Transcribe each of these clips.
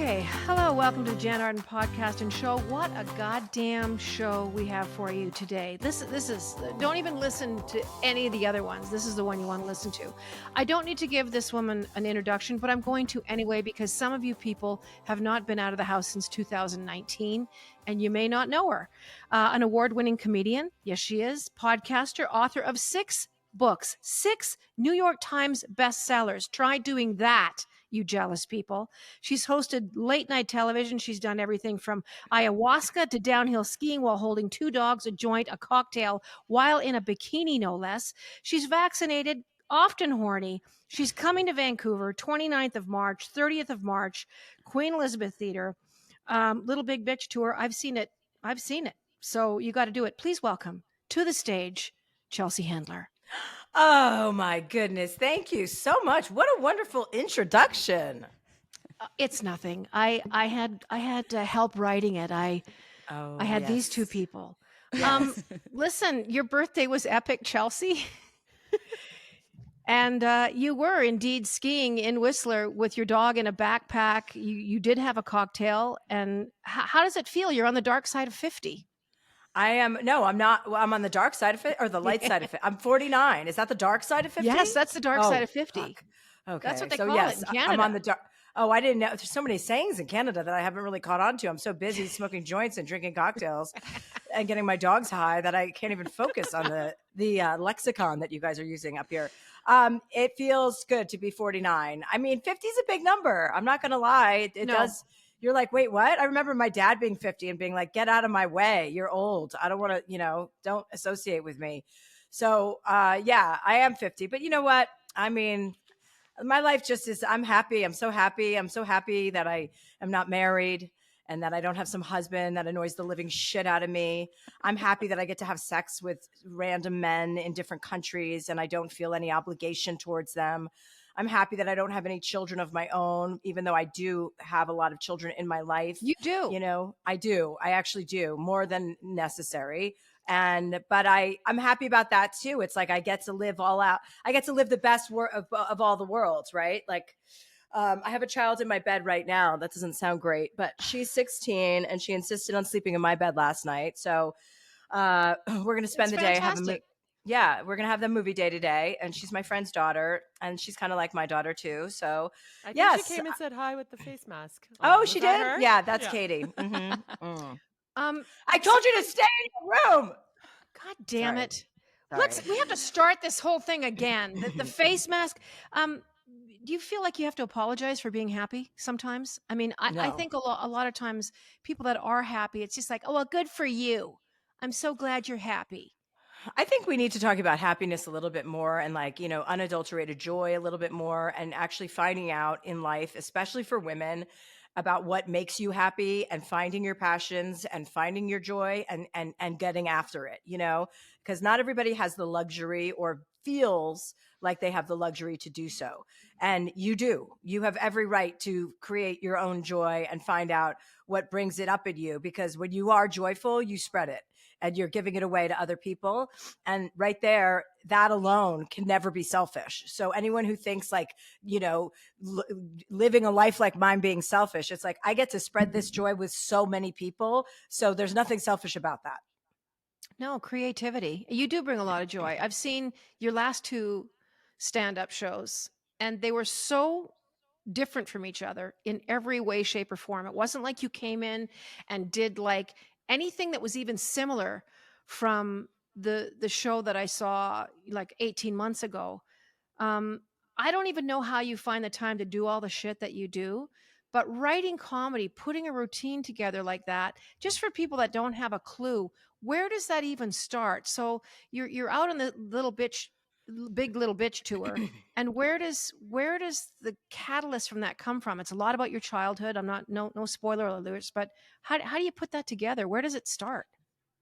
Okay, hello, welcome to the Jann Arden podcast and show. What a goddamn show we have for you today. This is, don't even listen to any of the other ones. This is the one you want to listen to. I don't need to give this woman an introduction, but I'm going to anyway because some of you people have not been out of the house since 2019 and you may not know her. An award-winning comedian, yes she is, podcaster, author of 6 books, 6 New York Times bestsellers. Try doing that, you jealous people. She's hosted late night television. She's done everything from ayahuasca to downhill skiing while holding 2 dogs, a joint, a cocktail, while in a bikini, no less. She's vaccinated, often horny. She's coming to Vancouver, 29th of March, 30th of March, Queen Elizabeth Theatre, Little Big Bitch Tour. I've seen it. So you got to do it. Please welcome to the stage, Chelsea Handler. Oh my goodness. Thank you so much. What a wonderful introduction. It's nothing. I had help writing it. I had these 2 people. Yes. Listen, your birthday was epic, Chelsea. And you were indeed skiing in Whistler with your dog in a backpack. You did have a cocktail. And how does it feel? You're on the dark side of 50. I'm not. Well, I'm on the dark side of it or the light side of it. I'm 49. Is that the dark side of 50? Yes, that's the dark side of 50. Fuck. Okay. That's what they so call yes, it in Canada. I'm on the dark. Oh, I didn't know. There's so many sayings in Canada that I haven't really caught on to. I'm so busy smoking joints and drinking cocktails and getting my dogs high that I can't even focus on the lexicon that you guys are using up here. It feels good to be 49. I mean, 50 is a big number. I'm not going to lie. It No. does. You're like, wait, what? I remember my dad being 50 and being like, get out of my way. You're old. I don't want to, don't associate with me. So, yeah, I am 50. But you know what? I mean, my life just is, I'm happy. I'm so happy. I'm so happy that I am not married and that I don't have some husband that annoys the living shit out of me. I'm happy that I get to have sex with random men in different countries and I don't feel any obligation towards them. I'm happy that I don't have any children of my own, even though I do have a lot of children in my life. You do. I do. I actually do, more than necessary. But I'm happy about that too. It's like I get to live all out. I get to live the best of all the worlds, right? Like I have a child in my bed right now. That doesn't sound great, but she's 16 and she insisted on sleeping in my bed last night. So we're going to spend the day having yeah, we're going to have the movie day today. And she's my friend's daughter. And she's kind of like my daughter, too. So, I think she came and said hi with the face mask. Oh, she did? Her? Yeah, that's Katie. Mm-hmm. I told you to stay in your room. God damn Sorry. it. Sorry. We have to start this whole thing again. The face mask. Do you feel like you have to apologize for being happy sometimes? I mean, I think a lot of times people that are happy, it's just like, oh, well, good for you. I'm so glad you're happy. I think we need to talk about happiness a little bit more and unadulterated joy a little bit more and actually finding out in life, especially for women, about what makes you happy and finding your passions and finding your joy and getting after it, because not everybody has the luxury or feels like they have the luxury to do so. And you do. You have every right to create your own joy and find out what brings it up in you, because when you are joyful, you spread it and you're giving it away to other people. And right there, that alone can never be selfish. So anyone who thinks living a life like mine being selfish, it's like, I get to spread this joy with so many people. So there's nothing selfish about that. No, creativity. You do bring a lot of joy. I've seen your last 2 stand-up shows, and they were so different from each other in every way, shape, or form. It wasn't like you came in and did like anything that was even similar from the show that I saw like 18 months ago. I don't even know how you find the time to do all the shit that you do, but writing comedy, putting a routine together like that, just for people that don't have a clue, where does that even start? So you're out on the big little bitch tour, and where does the catalyst from that come from? It's a lot about your childhood. I'm not no spoiler alerts, but how do you put that together? Where does it start?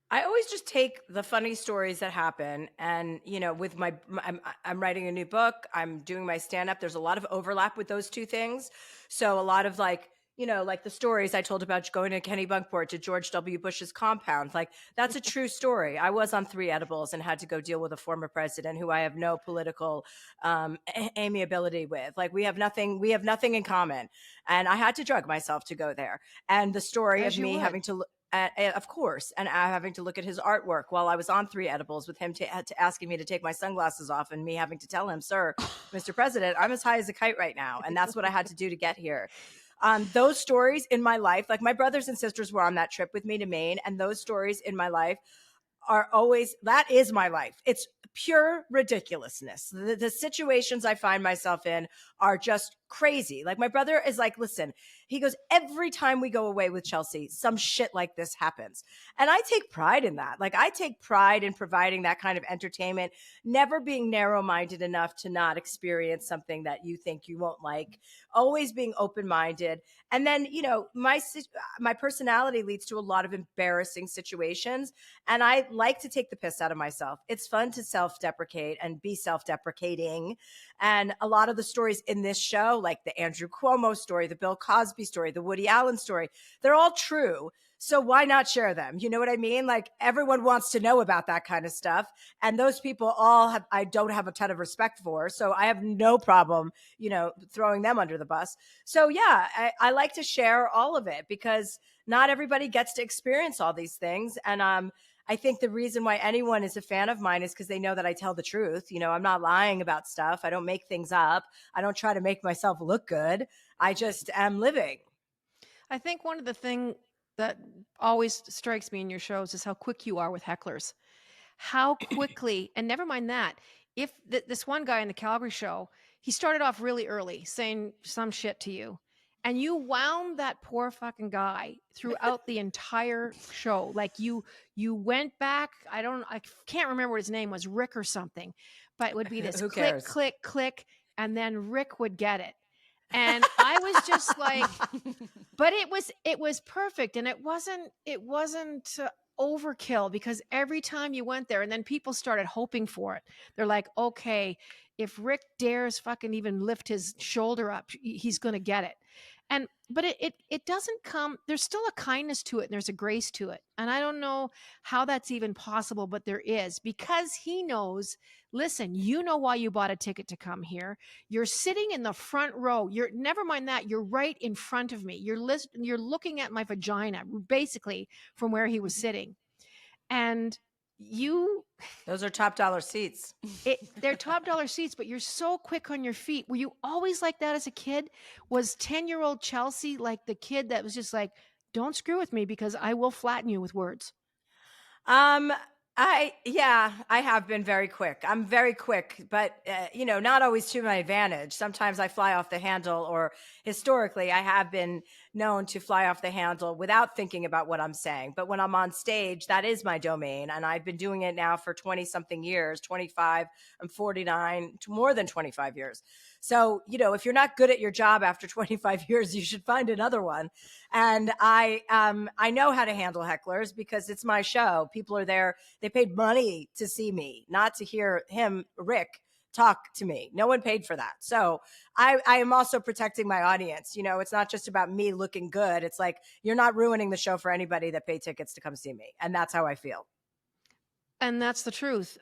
I always just take the funny stories that happen and, with I'm writing a new book, I'm doing my stand up. There's a lot of overlap with those 2 things. So a lot of like the stories I told about going to Kennebunkport to George W. Bush's compound. Like, that's a true story. I was on 3 edibles and had to go deal with a former president who I have no political amiability with. Like, we have nothing in common. And I had to drug myself to go there. And the story As of you me would. having to of course, and having to look at his artwork while I was on 3 edibles, with him to asking me to take my sunglasses off, and me having to tell him, "Sir, Mr. President, I'm as high as a kite right now," and that's what I had to do to get here. Those stories in my life, like my brothers and sisters were on that trip with me to Maine, and those stories in my life are always, that is my life. It's pure ridiculousness. The situations I find myself in are just crazy. Like, my brother is like, listen, he goes, every time we go away with Chelsea, some shit like this happens. And I take pride in that. Like, I take pride in providing that kind of entertainment, never being narrow-minded enough to not experience something that you think you won't like, always being open-minded. And then, my personality leads to a lot of embarrassing situations. And I like to take the piss out of myself. It's fun to self-deprecate and be self-deprecating. And a lot of the stories in this show, like the Andrew Cuomo story, the Bill Cosby story, the Woody Allen story, they're all true. So why not share them? You know what I mean? Like, everyone wants to know about that kind of stuff. And those people I don't have a ton of respect for. So I have no problem, throwing them under the bus. So yeah, I like to share all of it, because not everybody gets to experience all these things. And I think the reason why anyone is a fan of mine is because they know that I tell the truth. I'm not lying about stuff. I don't make things up. I don't try to make myself look good. I just am living. I think one of the thing that always strikes me in your shows is how quick you are with hecklers. How quickly, and never mind that, if this one guy in the Calgary show, he started off really early saying some shit to you, and you wound that poor fucking guy throughout the entire show. Like, you went back. I can't remember what his name was, Rick or something, but it would be this Who click, cares? click, click, and then Rick would get it. And I was just like, but it was perfect. And it wasn't overkill, because every time you went there, and then people started hoping for it. They're like, okay, if Rick dares fucking even lift his shoulder up, he's going to get it. But it doesn't come, there's still a kindness to it, and there's a grace to it. And I don't know how that's even possible, but there is, because he knows, listen, you know why you bought a ticket to come here. You're sitting in the front row. You're, never mind that, you're right in front of me. You're looking at my vagina, basically, from where he was sitting. And those are top dollar seats. They're top dollar seats, but you're so quick on your feet. Were you always like that as a kid? Was 10-year-old Chelsea like the kid that was just like, don't screw with me, because I will flatten you with words? I have been very quick. I'm very quick, but not always to my advantage. Sometimes I fly off the handle, or historically I have been known to fly off the handle without thinking about what I'm saying. But when I'm on stage, that is my domain. And I've been doing it now for 20 something years, 25, I'm 49, more than 25 years. So, if you're not good at your job after 25 years, you should find another one. And I know how to handle hecklers, because it's my show. People are there. They paid money to see me, not to hear Rick, talk to me. No one paid for that. So I am also protecting my audience. It's not just about me looking good. It's like, you're not ruining the show for anybody that paid tickets to come see me. And that's how I feel. And that's the truth.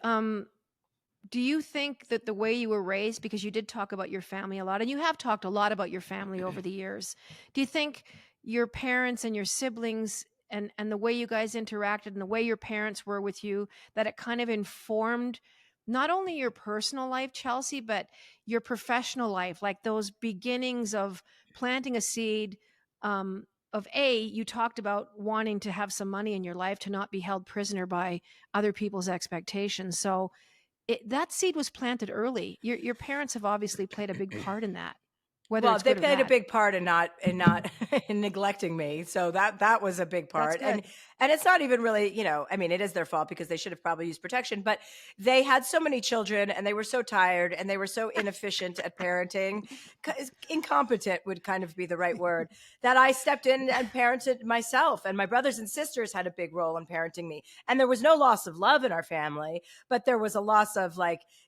Do you think that the way you were raised, because you did talk about your family a lot, and you have talked a lot about your family over the years, do you think your parents and your siblings and the way you guys interacted and the way your parents were with you, that it kind of informed not only your personal life, Chelsea, but your professional life, like those beginnings of planting a seed, you talked about wanting to have some money in your life, to not be held prisoner by other people's expectations. So that seed was planted early. Your parents have obviously played a big part in that. Whether They it's played a bad. big part in not in neglecting me. So that was a big part. And And it's not even really, I mean, it is their fault because they should have probably used protection, but they had so many children and they were so tired and they were so inefficient at parenting. Incompetent would kind of be the right word, that I stepped in and parented myself. And my brothers and sisters had a big role in parenting me. And there was no loss of love in our family, but there was a loss of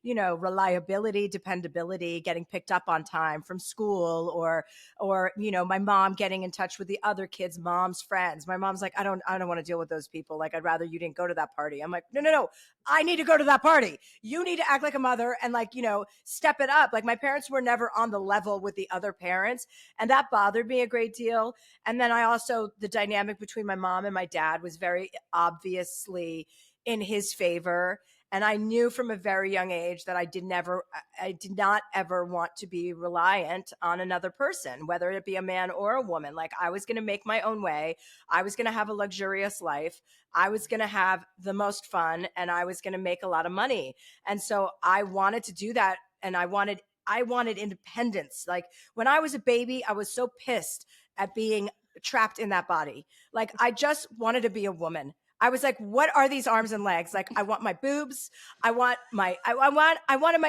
reliability, dependability, getting picked up on time from school, or my mom getting in touch with the other kids' moms' friends. My mom's like, I don't want to deal with those people. Like, I'd rather you didn't go to that party. I'm like, no. I need to go to that party. You need to act like a mother and step it up. Like, my parents were never on the level with the other parents. And that bothered me a great deal. And then the dynamic between my mom and my dad was very obviously in his favor. And I knew from a very young age that I did not ever want to be reliant on another person, whether it be a man or a woman. Like, I was going to make my own way. I was going to have a luxurious life. I was going to have the most fun, and I was going to make a lot of money. And so I wanted to do that. And I wanted independence. Like, when I was a baby, I was so pissed at being trapped in that body. Like, I just wanted to be a woman. I was like, what are these arms and legs? Like, I want my boobs. I wanted my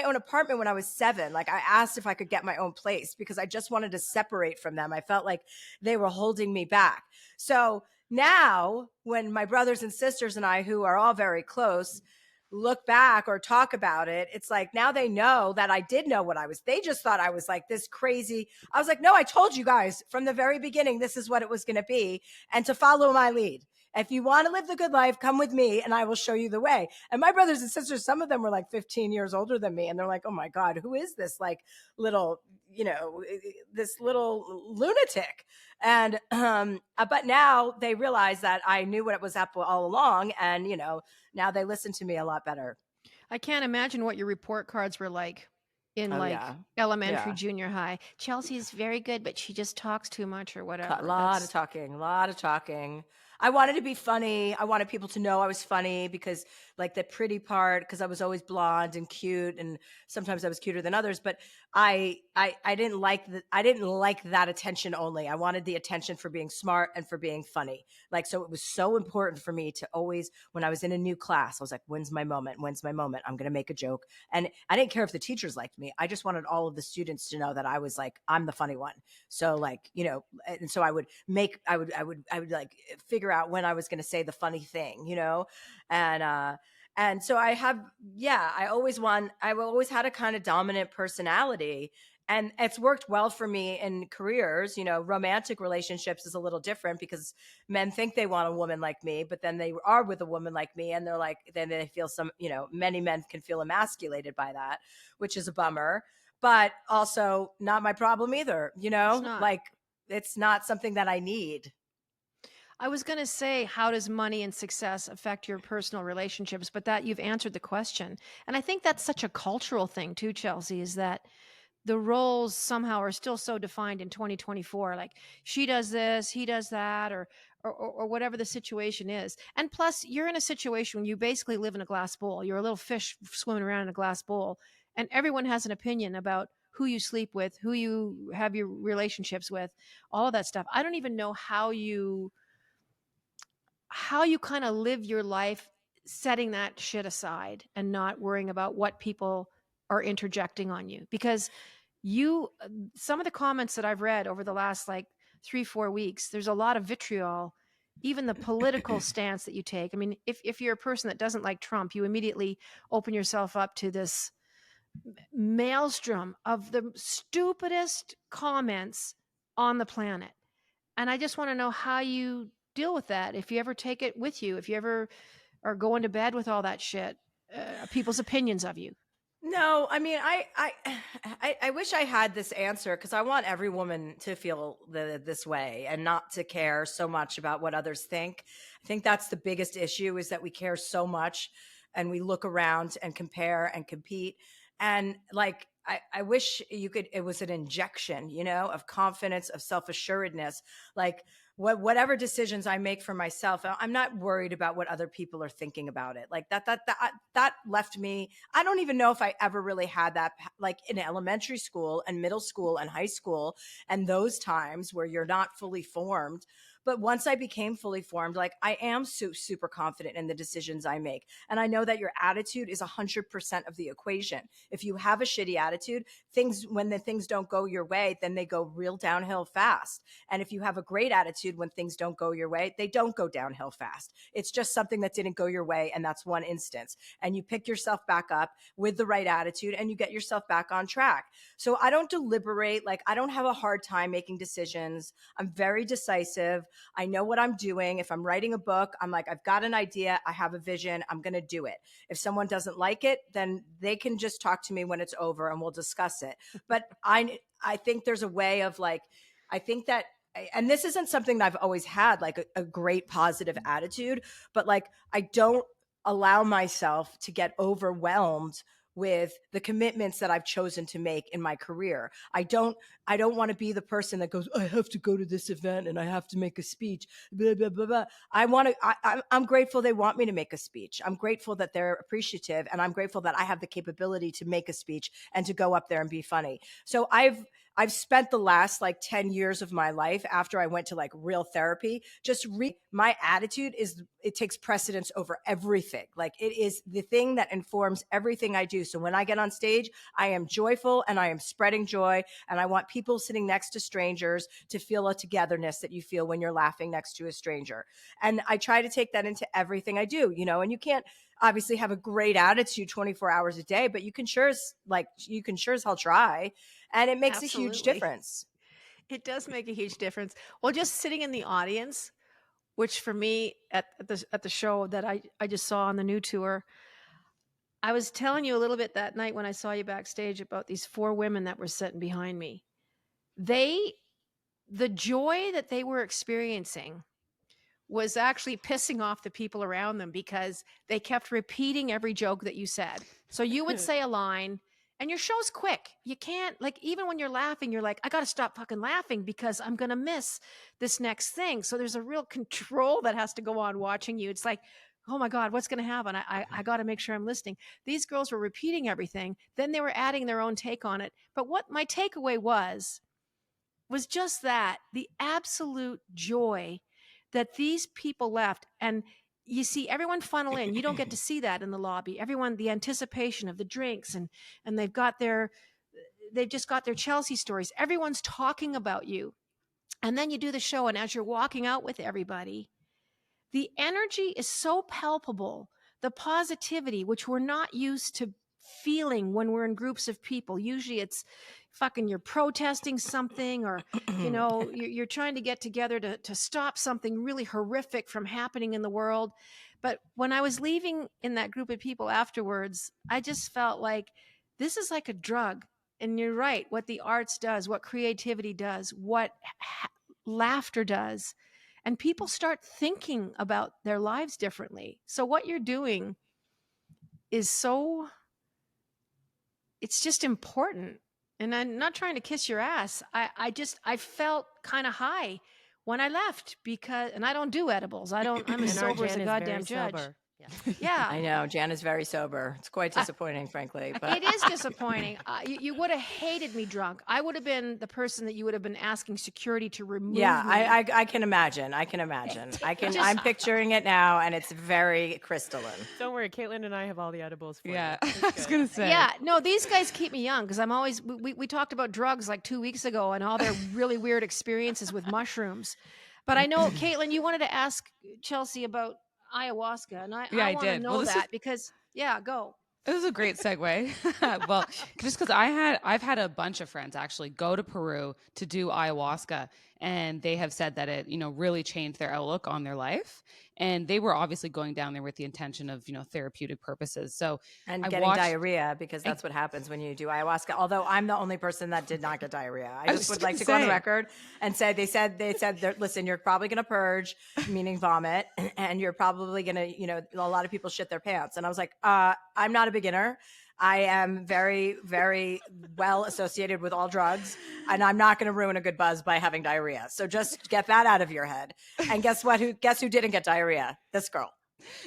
own apartment when I was 7. Like, I asked if I could get my own place because I just wanted to separate from them. I felt like they were holding me back. So now when my brothers and sisters and I, who are all very close, look back or talk about it, it's like, now they know that I did know what I was. They just thought I was like this crazy. I was like, no, I told you guys from the very beginning, this is what it was going to be, and to follow my lead. If you want to live the good life, come with me and I will show you the way. And my brothers and sisters, some of them were like 15 years older than me. And they're like, oh my God, who is this little lunatic? And, but now they realize that I knew what it was up all along. And, now they listen to me a lot better. I can't imagine what your report cards were like in elementary, junior high. Chelsea's very good, but she just talks too much or whatever. A lot of talking. I wanted to be funny. I wanted people to know I was funny because, like, the pretty part, because I was always blonde and cute, and sometimes I was cuter than others. But I didn't like that attention only. I wanted the attention for being smart and for being funny. Like, so it was so important for me to always, when I was in a new class, I was like, when's my moment? I'm going to make a joke. And I didn't care if the teachers liked me. I just wanted all of the students to know that I was like, I'm the funny one. So and so I would like figure out when I was going to say the funny thing, and so I always had a kind of dominant personality, and it's worked well for me in careers. Romantic relationships is a little different because men think they want a woman like me, but then they are with a woman like me, and they're like, then they feel many men can feel emasculated by that, which is a bummer, but also not my problem either. It's not something that I need. I was going to say, how does money and success affect your personal relationships? But that you've answered the question. And I think that's such a cultural thing too, Chelsea, is that the roles somehow are still so defined in 2024. Like, she does this, he does that, or whatever the situation is. And plus, you're in a situation when you basically live in a glass bowl. You're a little fish swimming around in a glass bowl, and everyone has an opinion about who you sleep with, who you have your relationships with, all of that stuff. I don't even know how you kind of live your life setting that shit aside and not worrying about what people are interjecting on you, because some of the comments that I've read over the last 3-4 weeks, there's a lot of vitriol, even the political stance that you take. I mean, if you're a person that doesn't like Trump, you immediately open yourself up to this maelstrom of the stupidest comments on the planet. And I just want to know how you deal with that. If you ever take it with you, if you ever are going to bed with all that shit, people's opinions of you. No, I mean, I wish I had this answer, because I want every woman to feel this way and not to care so much about what others think. I think that's the biggest issue, is that we care so much and we look around and compare and compete. And I wish it was an injection, of confidence, of self-assuredness. Like, whatever decisions I make for myself, I'm not worried about what other people are thinking about it. Like, that left me. I don't even know if I ever really had that, like, in elementary school and middle school and high school, and those times where you're not fully formed. But once I became fully formed, like I am super confident in the decisions I make. And I know that your attitude is 100% of the equation. If you have a shitty attitude, when the things don't go your way, then they go real downhill fast. And if you have a great attitude, when things don't go your way, they don't go downhill fast. It's just something that didn't go your way. And that's one instance. And you pick yourself back up with the right attitude and you get yourself back on track. So I don't deliberate. Like I don't have a hard time making decisions. I'm very decisive. I know what I'm doing. If I'm writing a book, I'm like, I've got an idea. I have a vision. I'm going to do it. If someone doesn't like it, then they can just talk to me when it's over and we'll discuss it. But I think there's a way of like, I think that, and this isn't something that I've always had, like a great positive attitude, but like, I don't allow myself to get overwhelmed with the commitments that I've chosen to make in my career. I don't want to be the person that goes, I have to go to this event and I have to make a speech, blah, blah, blah, blah. I'm grateful they want me to make a speech. I'm grateful that they're appreciative, and I'm grateful that I have the capability to make a speech and to go up there and be funny. So I've spent the last like 10 years of my life after I went to like real therapy, my attitude is it takes precedence over everything. Like it is the thing that informs everything I do. So when I get on stage, I am joyful and I am spreading joy. And I want people sitting next to strangers to feel a togetherness that you feel when you're laughing next to a stranger. And I try to take that into everything I do, and you can't obviously have a great attitude 24 hours a day, but you can sure as hell try. And it makes a huge difference. It does make a huge difference. Well, just sitting in the audience, which for me at the show that I just saw on the new tour, I was telling you a little bit that night when I saw you backstage about these 4 women that were sitting behind me. The joy that they were experiencing was actually pissing off the people around them because they kept repeating every joke that you said. So you would say a line, and your show's quick. You can't, like, even when you're laughing, you're like, I got to stop fucking laughing because I'm going to miss this next thing. So there's a real control that has to go on watching you. It's like, oh my God, what's going to happen? I got to make sure I'm listening. These girls were repeating everything. Then they were adding their own take on it. But what my takeaway was just that the absolute joy that these people left. And you see everyone funnel in. You don't get to see that in the lobby. Everyone, the anticipation of the drinks, and they've just got their Chelsea stories. Everyone's talking about you. And then you do the show, and as you're walking out with everybody, the energy is so palpable. The positivity, which we're not used to feeling when we're in groups of people. Usually it's fucking you're protesting something, or you're trying to get together to stop something really horrific from happening in the world. But when I was leaving in that group of people afterwards, I just felt like this is like a drug. And you're right, what the arts does, what creativity does, what laughter does, and people start thinking about their lives differently. So what you're doing is it's just important. And I'm not trying to kiss your ass. I felt kind of high when I left and I don't do edibles. I'm as sober as a goddamn judge. Yeah. I know. Jann is very sober. It's quite disappointing, frankly. But it is disappointing. You would have hated me drunk. I would have been the person that you would have been asking security to remove me. I can imagine. I'm picturing it now, and it's very crystalline. Don't worry. Caitlin and I have all the edibles for you. I was going to say. Yeah. No, these guys keep me young because I'm always, we talked about drugs like 2 weeks ago and all their really weird experiences with mushrooms. But I know, Caitlin, you wanted to ask Chelsea about ayahuasca, and I want to know because go. It was a great segue. Well, just because I've had a bunch of friends actually go to Peru to do ayahuasca, and they have said that it, really changed their outlook on their life. And they were obviously going down there with the intention of, therapeutic purposes. So getting diarrhea, because that's what happens when you do ayahuasca. Although I'm the only person that did not get diarrhea. I just would like to go on the record and say they said listen, you're probably going to purge, meaning vomit, and you're probably going to, a lot of people shit their pants. And I was like, I'm not a beginner. I am very, very well associated with all drugs, and I'm not going to ruin a good buzz by having diarrhea. So just get that out of your head. And guess what? Guess who didn't get diarrhea? This girl.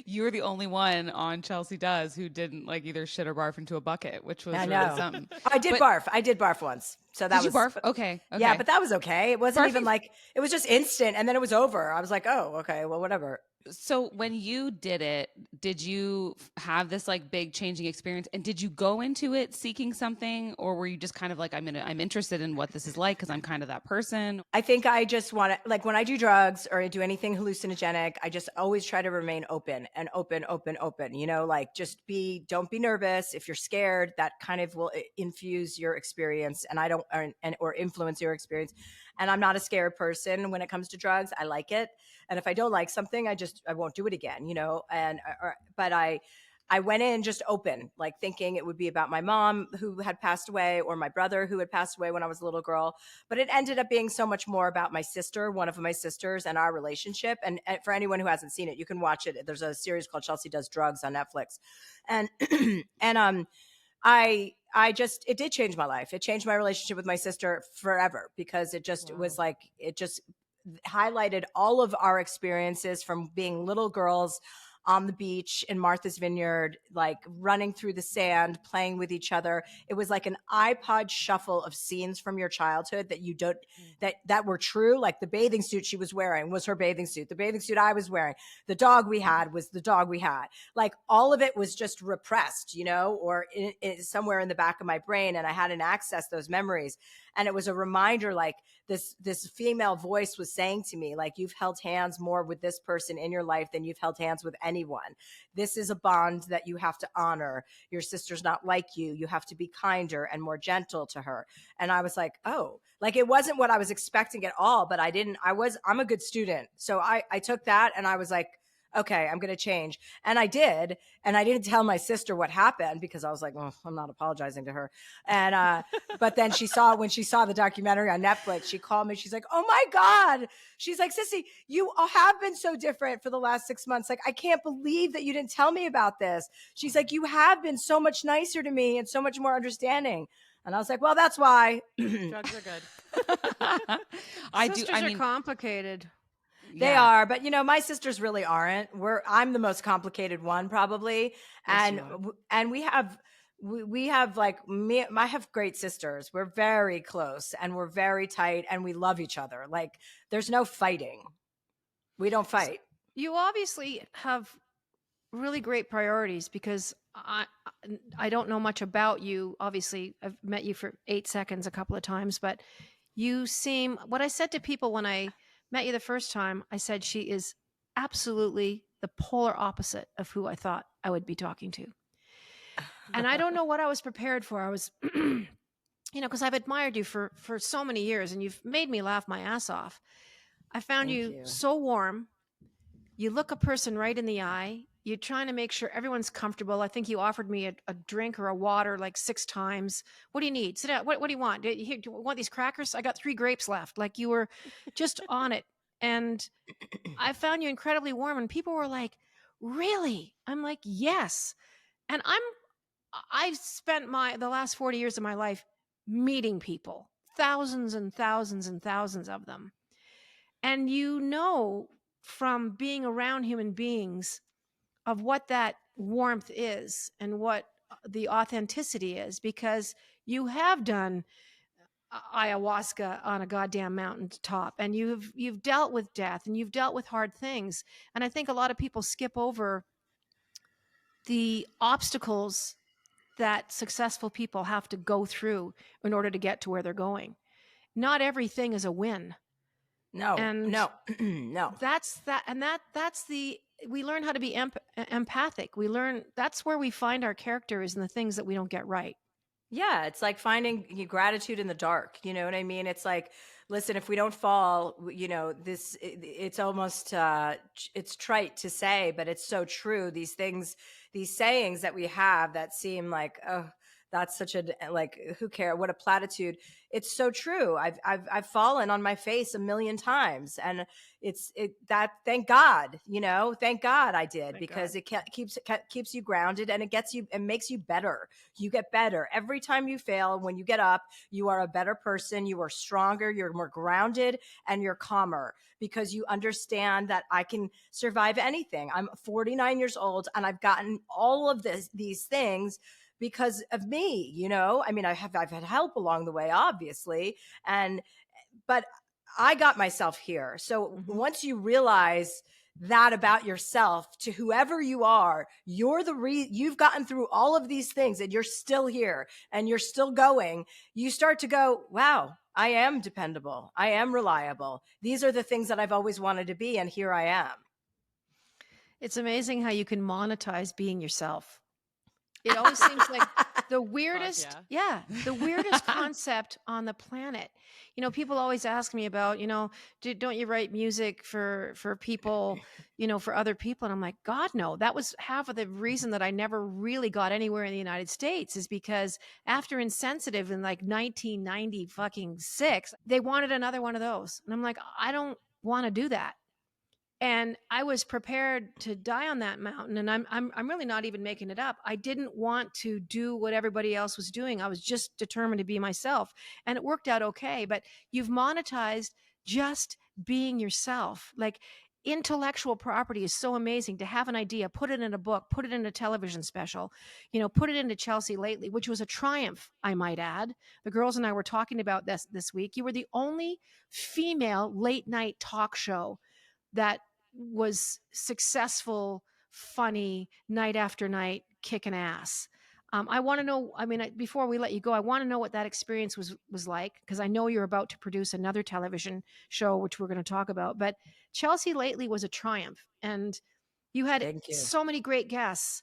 You were the only one on Chelsea Does who didn't like either shit or barf into a bucket, which was I really know. something. I did But barf. I did barf once. So that did you was, barf? Okay. yeah, Okay. but that was okay. It wasn't even Barfing. like, it was just instant and then it was over. I was like, oh, okay, well, whatever. So when you did it, did you have this like big changing experience, and did you go into it seeking something, or were you just kind of like, I'm interested in what this is like because I'm kind of that person? I think I just want to, like when I do drugs or I do anything hallucinogenic, I just always try to remain open and open, like don't be nervous. If you're scared, that kind of will infuse your experience or influence your experience. And I'm not a scared person when it comes to drugs. I like it. And if I don't like something, I won't do it again, but I went in just open, like thinking it would be about my mom who had passed away or my brother who had passed away when I was a little girl. But it ended up being so much more about my sister, one of my sisters, and our relationship. And for anyone who hasn't seen it, you can watch it. There's a series called Chelsea Does Drugs on Netflix. And, it did change my life. It changed my relationship with my sister forever because it just was like, it just highlighted all of our experiences from being little girls on the beach in Martha's Vineyard, like running through the sand, playing with each other. It was like an iPod shuffle of scenes from your childhood that were true. Like the bathing suit she was wearing was her bathing suit. The bathing suit I was wearing, the dog we had was the dog we had. Like all of it was just repressed, or somewhere in the back of my brain. And I hadn't accessed those memories. And it was a reminder, like this female voice was saying to me, like, you've held hands more with this person in your life than you've held hands with anyone. This is a bond that you have to honor. Your sister's not like you. You have to be kinder and more gentle to her. And I was like, oh, like it wasn't what I was expecting at all, but I'm a good student. So I took that and I was like, okay, I'm going to change. And I did. And I didn't tell my sister what happened because I was like, oh, I'm not apologizing to her. And, but then when she saw the documentary on Netflix, she called me. She's like, oh my God. She's like, Sissy, you have been so different for the last 6 months. Like, I can't believe that you didn't tell me about this. She's like, you have been so much nicer to me and so much more understanding. And I was like, well, that's why. Drugs are good. Sisters are complicated. They are, but my sisters really aren't. I'm the most complicated one probably. Yes, and we have like me, I have great sisters. We're very close and we're very tight and we love each other. Like there's no fighting. We don't fight. You obviously have really great priorities because I don't know much about you. Obviously, I've met you for 8 seconds a couple of times, but you seem, what I said to people when I met you the first time, I said she is absolutely the polar opposite of who I thought I would be talking to. And I don't know what I was prepared for. I was, because I've admired you for so many years and you've made me laugh my ass off. I found you so warm. You look a person right in the eye. You're trying to make sure everyone's comfortable. I think you offered me a drink or a water like 6 times. What do you need? Sit down. What do you want? Do you want these crackers? I got 3 grapes left. Like you were just on it. And I found you incredibly warm. And people were like, really? I'm like, yes. And I've spent the last 40 years of my life meeting people, thousands and thousands and thousands of them. And from being around human beings of what that warmth is and what the authenticity is, because you have done ayahuasca on a goddamn mountaintop and you've dealt with death and you've dealt with hard things. And I think a lot of people skip over the obstacles that successful people have to go through in order to get to where they're going. Not everything is a win. No. That's that. And we learn how to be empathic. That's where we find our character is in the things that we don't get right. Yeah. It's like finding gratitude in the dark. You know what I mean? It's like, listen, if we don't fall, it's almost, it's trite to say, but it's so true. These sayings that we have that seem like, oh, that's such who cares? What a platitude. It's so true. I've fallen on my face a million times and thank God, thank God I did, because it keeps you grounded and it makes you better. You get better every time you fail. When you get up, you are a better person. You are stronger. You're you're more grounded and you're calmer because you understand that I can survive anything. I'm 49 years old and I've gotten all of these things because of me, you know. I mean, I've had help along the way, obviously, but I got myself here. So once you realize that about yourself, to whoever you are, you've gotten through all of these things and you're still here and you're still going. You start to go, wow, I am dependable. I am reliable. These are the things that I've always wanted to be. And here I am. It's amazing how you can monetize being yourself. It always seems like the weirdest, the weirdest concept on the planet. You know, people always ask me about, you know, don't you write music for people, you know, for other people? And I'm like, God, no. That was half of the reason that I never really got anywhere in the United States, is because after Insensitive in like 1990 fucking 6, they wanted another one of those. And I'm like, I don't want to do that. And I was prepared to die on that mountain. And I'm really not even making it up. I didn't want to do what everybody else was doing. I was just determined to be myself. And it worked out okay. But you've monetized just being yourself. Like, intellectual property is so amazing. To have an idea, put it in a book, put it in a television special, you know, put it into Chelsea Lately, which was a triumph, I might add. The girls and I were talking about this week. You were the only female late night talk show that was successful, funny, night after night, kicking ass. I want to know, I mean, before we let you go, I want to know what that experience was like, because I know you're about to produce another television show, which we're going to talk about. But Chelsea Lately was a triumph, and you had so many great guests,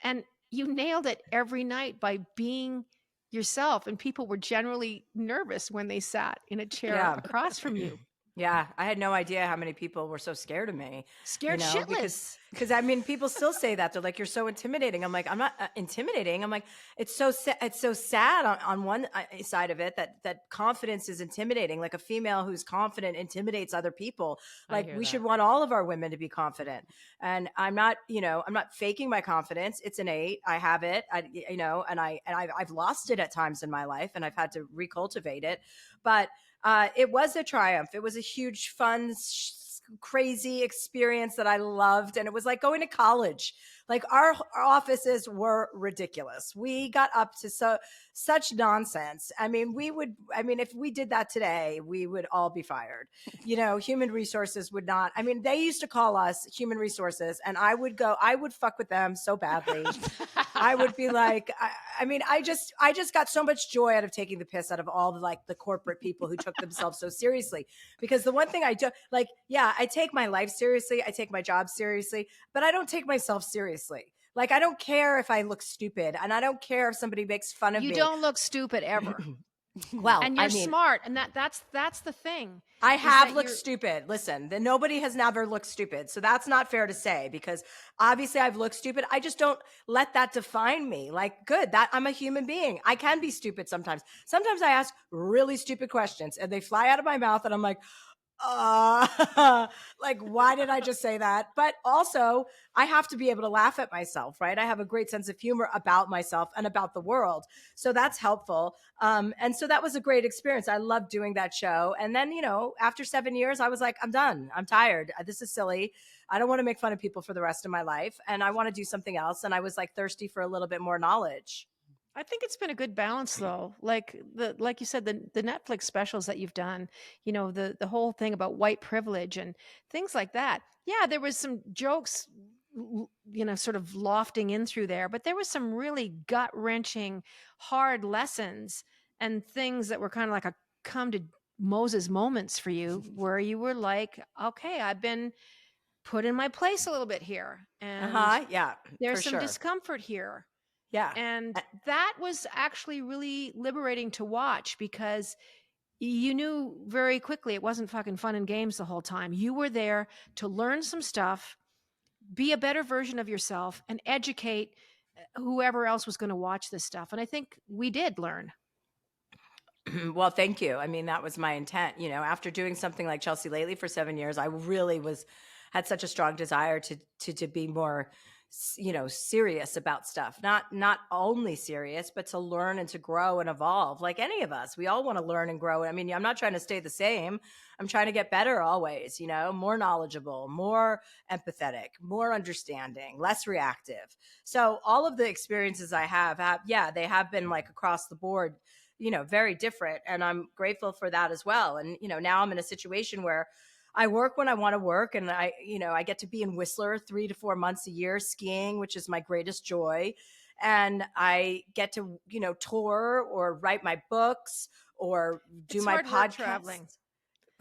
and you nailed it every night by being yourself. And people were generally nervous when they sat in a chair across from you. Yeah, I had no idea how many people were so scared of me. Scared shitless. Because I mean, people still say that. They're like, you're so intimidating. I'm like, I'm not intimidating. I'm like, it's so sad on one side of it that confidence is intimidating. Like, a female who's confident intimidates other people. Like, we should want all of our women to be confident. And I'm not faking my confidence. It's innate. I have it. I've lost it at times in my life, and I've had to recultivate it. But it was a triumph. It was a huge, fun, crazy experience that I loved. And it was like going to college. Like, our offices were ridiculous. We got up to such nonsense. I mean, if we did that today, we would all be fired. You know, human resources would not. I mean, they used to call us human resources, and I would fuck with them so badly. I would be like, I just got so much joy out of taking the piss out of all the corporate people who took themselves so seriously. Because the one thing I do, I take my life seriously. I take my job seriously, but I don't take myself seriously. Like, I don't care if I look stupid, and I don't care if somebody makes fun of me. You don't look stupid ever. Well, and you're smart, and that's the thing. I have looked stupid. Listen, nobody has never looked stupid. So that's not fair to say, because obviously I've looked stupid. I just don't let that define me. Like, good, that I'm a human being. I can be stupid sometimes. Sometimes I ask really stupid questions and they fly out of my mouth, and I'm like, like, why did I just say that? But also, I have to be able to laugh at myself, right? I have a great sense of humor about myself and about the world. So that's helpful. And so that was a great experience. I loved doing that show. And then, you know, after 7 years, I was like, I'm done. I'm tired. This is silly. I don't want to make fun of people for the rest of my life. And I want to do something else. And I was like thirsty for a little bit more knowledge. I think it's been a good balance, though. Like you said, the Netflix specials that you've done, you know, the whole thing about white privilege and things like that. Yeah, there was some jokes, you know, sort of lofting in through there, but there was some really gut wrenching, hard lessons and things that were kind of like a come to Moses moments for you, where you were like, okay, I've been put in my place a little bit here, and there's some discomfort here. Yeah. And that was actually really liberating to watch, because you knew very quickly it wasn't fucking fun and games the whole time. You were there to learn some stuff, be a better version of yourself, and educate whoever else was going to watch this stuff. And I think we did learn. Well, thank you. I mean, that was my intent. You know, after doing something like Chelsea Lately for 7 years, I really had such a strong desire to be more, serious about stuff, not only serious, but to learn and to grow and evolve. Like any of us, we all want to learn and grow. I mean, I'm not trying to stay the same. I'm trying to get better always, more knowledgeable, more empathetic, more understanding, less reactive. So all of the experiences I have, they have been like across the board, very different. And I'm grateful for that as well. And, now I'm in a situation where I work when I want to work, and I get to be in Whistler 3 to 4 months a year skiing, which is my greatest joy. And I get to, tour or write my books or do my podcast. Traveling.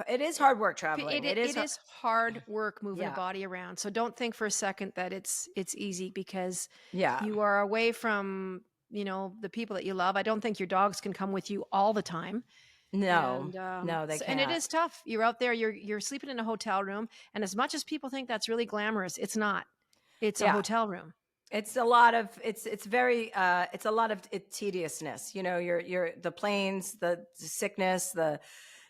It is hard work traveling. It is hard work moving a Yeah. body around. So don't think for a second that it's easy, because Yeah. you are away from, the people that you love. I don't think your dogs can come with you all the time. No, And, no, they and it can't. is tough. You're out there, you're sleeping in a hotel room. And as much as people think that's really glamorous, it's not. It's a Yeah. hotel room. It's a lot of tediousness. You're the planes, the sickness,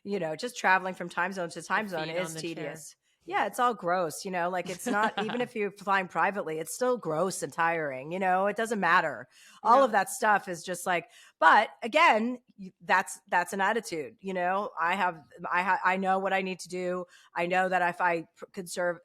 just traveling from time zone to time zone is tedious. Yeah, it's all gross, like it's not, even if you're flying privately, it's still gross and tiring, it doesn't matter. All of that stuff is just like, but again, that's an attitude, I know what I need to do. I know that if I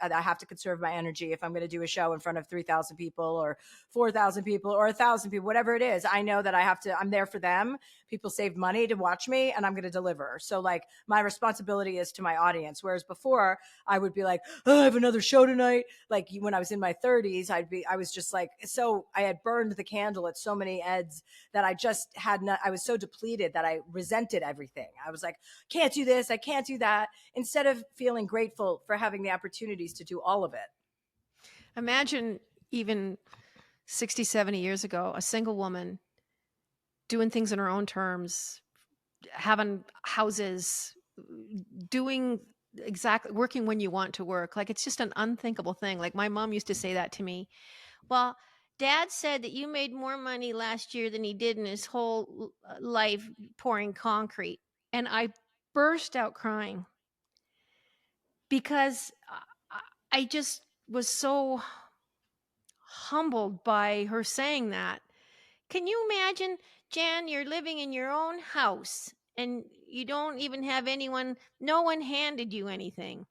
have to conserve my energy. If I'm going to do a show in front of 3,000 people or 4,000 people or 1,000 people, whatever it is, I know that I'm there for them. People saved money to watch me, and I'm going to deliver. So like my responsibility is to my audience. Whereas before I would be like, oh, I have another show tonight. Like when I was in my 30s, I was just like, so I had burned the candle at so many ends that I just I was so depleted that I resented everything. I was like, can't do this. I can't do that. Instead of feeling grateful for having the opportunities to do all of it. Imagine even 60, 70 years ago, a single woman doing things in her own terms, having houses, doing working when you want to work. Like, it's just an unthinkable thing. Like, my mom used to say that to me. Well, Dad said that you made more money last year than he did in his whole life pouring concrete. And I burst out crying because I just was so humbled by her saying that. Can you imagine, Jann, you're living in your own house and you don't even have anyone, no one handed you anything.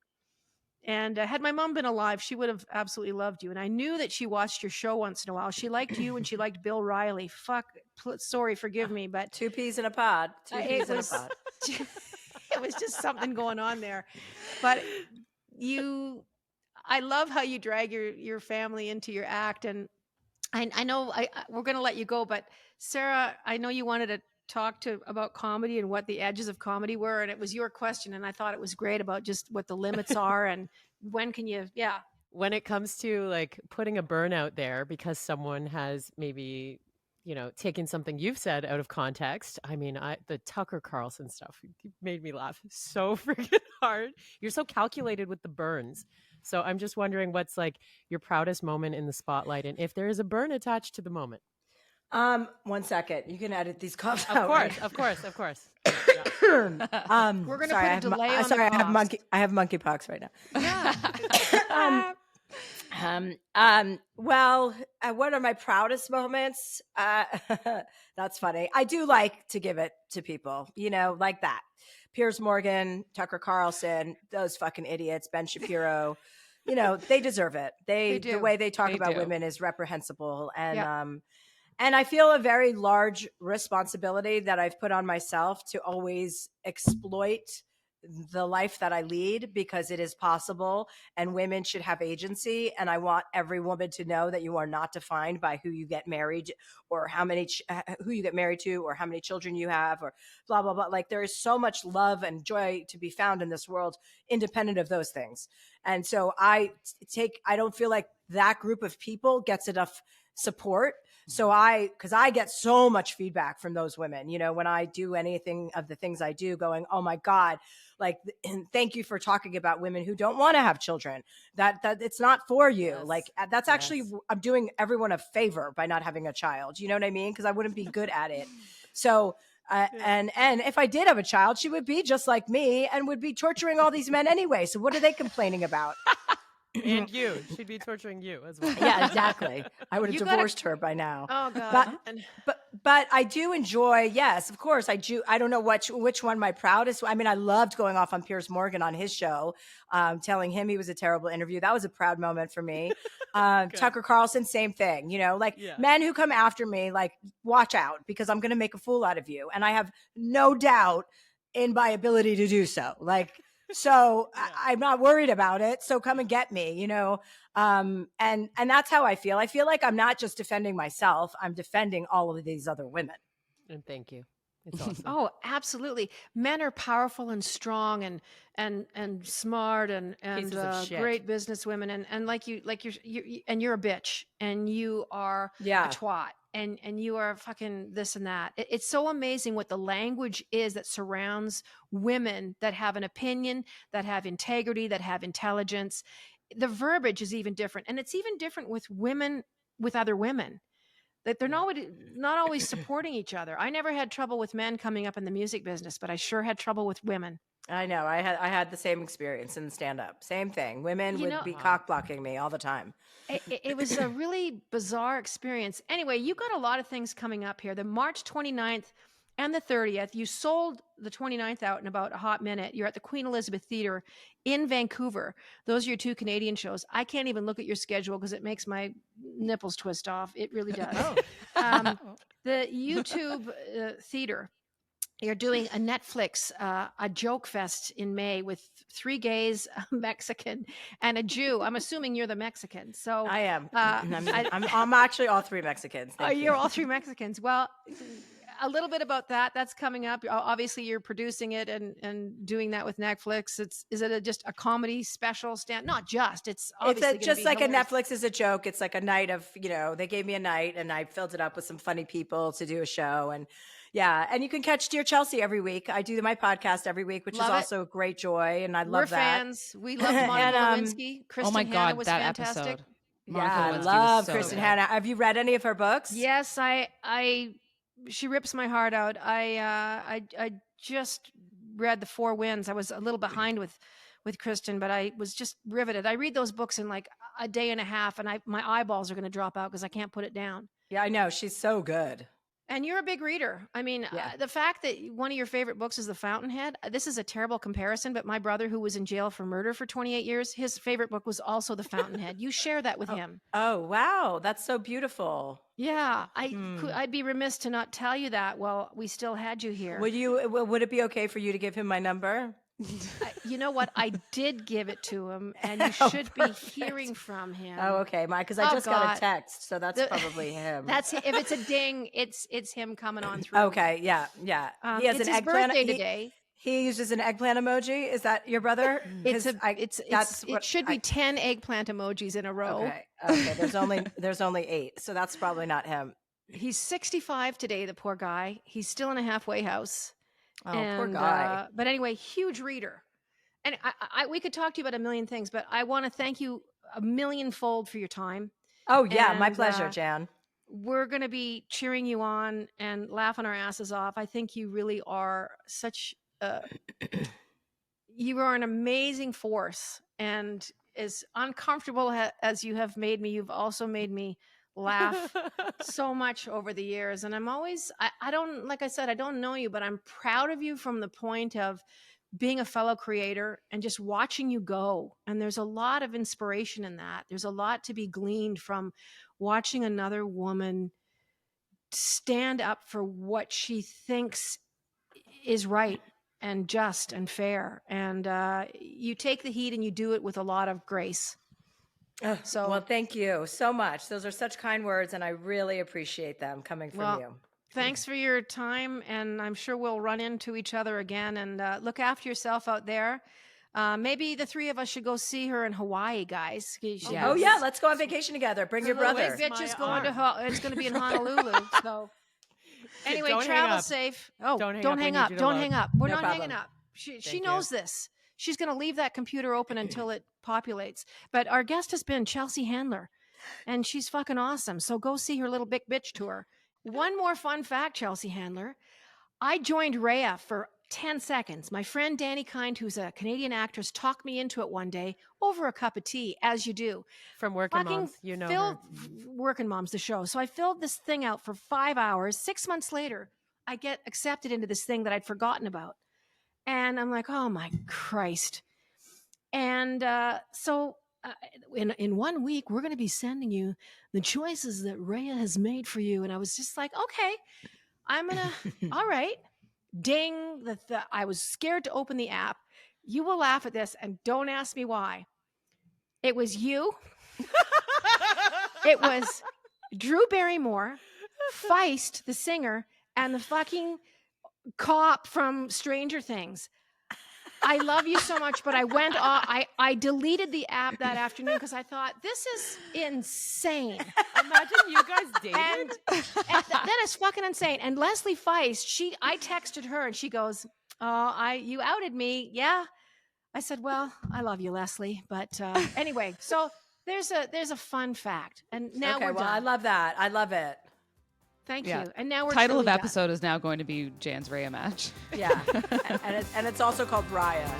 And had my mom been alive, she would have absolutely loved you. And I knew that she watched your show once in a while. She liked you and she liked Bill Riley. Sorry, forgive me, but 2 peas in a pod. It was just something going on there. But I love how you drag your family into your act. And I know we're going to let you go, but Sarah, I know you wanted to talk about comedy and what the edges of comedy were, and it was your question, and I thought it was great about just what the limits are and when can you, When it comes to like putting a burn out there because someone has maybe, taken something you've said out of context. I mean, the Tucker Carlson stuff made me laugh so freaking hard. You're so calculated with the burns. So I'm just wondering what's like your proudest moment in the spotlight, and if there is a burn attached to the moment. 1 second. You can edit these coughs out. Of course. we're going to put a delay on the cough. I have monkeypox right now. Well, what are my proudest moments? That's funny. I do like to give it to people, like that. Piers Morgan, Tucker Carlson, those fucking idiots, Ben Shapiro, they deserve it. The way they talk about women is reprehensible. And, and I feel a very large responsibility that I've put on myself to always exploit the life that I lead, because it is possible and women should have agency. And I want every woman to know that you are not defined by who you get married or who you get married to or how many children you have or blah, blah, blah. Like, there is so much love and joy to be found in this world, independent of those things. And so I don't feel like that group of people gets enough support. So because I get so much feedback from those women, when I do anything of the things I do, going, oh my God, like, thank you for talking about women who don't want to have children, that it's not for you. Yes. Like, that's actually, I'm doing everyone a favor by not having a child. You know what I mean? Because I wouldn't be good at it. So, and if I did have a child, she would be just like me and would be torturing all these men anyway. So what are they complaining about? And you. She'd be torturing you as well. Yeah, exactly. I would have You gotta- divorced her by now. Oh God. But And but I do enjoy, yes, of course I do. I don't know which one my proudest. I mean, I loved going off on Piers Morgan on his show, telling him he was a terrible interview. That was a proud moment for me. Tucker Carlson, same thing. You know, like Yeah. men who come after me, like watch out because I'm going to make a fool out of you, and I have no doubt in my ability to do so. Like. So Yeah. I'm not worried about it. So come and get me, you know? And that's how I feel. I feel like I'm not just defending myself. I'm defending all of these other women. And thank you. It's awesome. oh, absolutely. Men are powerful and strong and smart and Pieces of shit. great businesswomen and like you're a bitch and you are Yeah. a twat and you are fucking this and that. It's so amazing what the language is that surrounds women that have an opinion, that have integrity, that have intelligence. The verbiage is even different, and it's even different with women with other women. That they're not always supporting each other. I never had trouble with men coming up in the music business, but I sure had trouble with women. I know. I had the same experience in stand up. Same thing. Women You would know- be cock blocking me all the time. It was a really bizarre experience. Anyway, you got a lot of things coming up here. The March 29th and the 30th. You sold the 29th out in about a hot minute. You're at the Queen Elizabeth Theatre in Vancouver. Those are your two Canadian shows. I can't even look at your schedule because it makes my nipples twist off. It really does. The YouTube theater. You're doing a Netflix, a joke fest in May with 3 gays, a Mexican, and a Jew. I'm assuming you're the Mexican. So I am. I'm actually all three Mexicans. Thank you. you're all 3 Mexicans. Well, a little bit about that. That's coming up. Obviously, you're producing it and doing that with Netflix. Is it just a comedy special stand? Not just. It's obviously Just like hilarious. a Netflix is a joke. It's like a night of, they gave me a night and I filled it up with some funny people to do a show. And yeah. And you can catch Dear Chelsea every week. I do my podcast every week, which Love is it. also a great joy. And I love We're that. fans. We love Monica Lewinsky. Kristen Oh my Hanna God, was that fantastic. episode. Yeah, I Lewinsky was love so Kristen good. Hanna. Have you read any of her books? Yes, she rips my heart out. I just read The Four Winds. I was a little behind with Kristen, but I was just riveted. I read those books in like a day and a half, and my eyeballs are going to drop out because I can't put it down. Yeah, I know. She's so good. And you're a big reader. I mean, the fact that one of your favorite books is The Fountainhead, this is a terrible comparison, but my brother, who was in jail for murder for 28 years, his favorite book was also The Fountainhead. You share that with him. Oh, wow. That's so beautiful. Yeah, I'd be remiss to not tell you that while we still had you here. Would it be okay for you to give him my number? You know what? I did give it to him, and you should be hearing from him. Oh, okay. Because I just got a text, so that's probably him. That's if it's a ding, it's him coming on through. Okay, yeah. He has it's an his eggplant birthday today. He uses an eggplant emoji. Is that your brother? It should be 10 eggplant emojis in a row. Okay. There's only 8, so that's probably not him. He's 65 today. The poor guy. He's still in a halfway house. Oh, poor guy. But anyway, huge reader. And we could talk to you about a million things, but I want to thank you a millionfold for your time. Oh, yeah. My And, pleasure, Jan. We're going to be cheering you on and laughing our asses off. I think you really are you are an amazing force. And as uncomfortable as you have made me, you've also made me laugh so much over the years. And I'm always, I don't, like I said, I don't know you, but I'm proud of you from the point of being a fellow creator and just watching you go. And there's a lot of inspiration in that. There's a lot to be gleaned from watching another woman stand up for what she thinks is right and just and fair. And you take the heat and you do it with a lot of grace. Well, thank you so much. Those are such kind words, and I really appreciate them coming from you. Thanks for your time, and I'm sure we'll run into each other again. And look after yourself out there. Maybe the 3 of us should go see her in Hawaii, guys. Oh yeah, let's go on vacation together. Bring your brother. Bitch is going it's going to be in Honolulu. So anyway, Don't hang travel up. safe. Oh, Don't don't hang hang up. up. We need you to Don't load. hang up. We're No not problem. hanging up. She Thank knows this. She's going to leave that computer open until it populates. But our guest has been Chelsea Handler, and she's fucking awesome. So go see her little big bitch tour. One more fun fact, Chelsea Handler. I joined Rhea for 10 seconds. My friend Danny Kind, who's a Canadian actress, talked me into it one day over a cup of tea, as you do. From Working Fucking Moms, you know filled her. Working Moms, the show. So I filled this thing out for 5 hours. 6 months later, I get accepted into this thing that I'd forgotten about. And I'm like, oh my Christ. And so in 1 week, we're going to be sending you the choices that Rhea has made for you. And I was just like, okay, I'm going to, all right. Ding. I was scared to open the app. You will laugh at this and don't ask me why. It was you. It was Drew Barrymore, Feist, the singer, and the fucking cop from Stranger Things. I love you so much, but I went off. I deleted the app that afternoon because I thought, this is insane. Imagine you guys dated. And that is fucking insane. And Leslie Feist, I texted her and she goes, oh, you outed me. Yeah. I said, well, I love you, Leslie. But anyway, so there's a fun fact. And now we're done. I love that. I love it. Thank Yeah. you. And now we're Title of truly episode is now going to be Jan's Rhea match. Yeah. and it's also called Raya.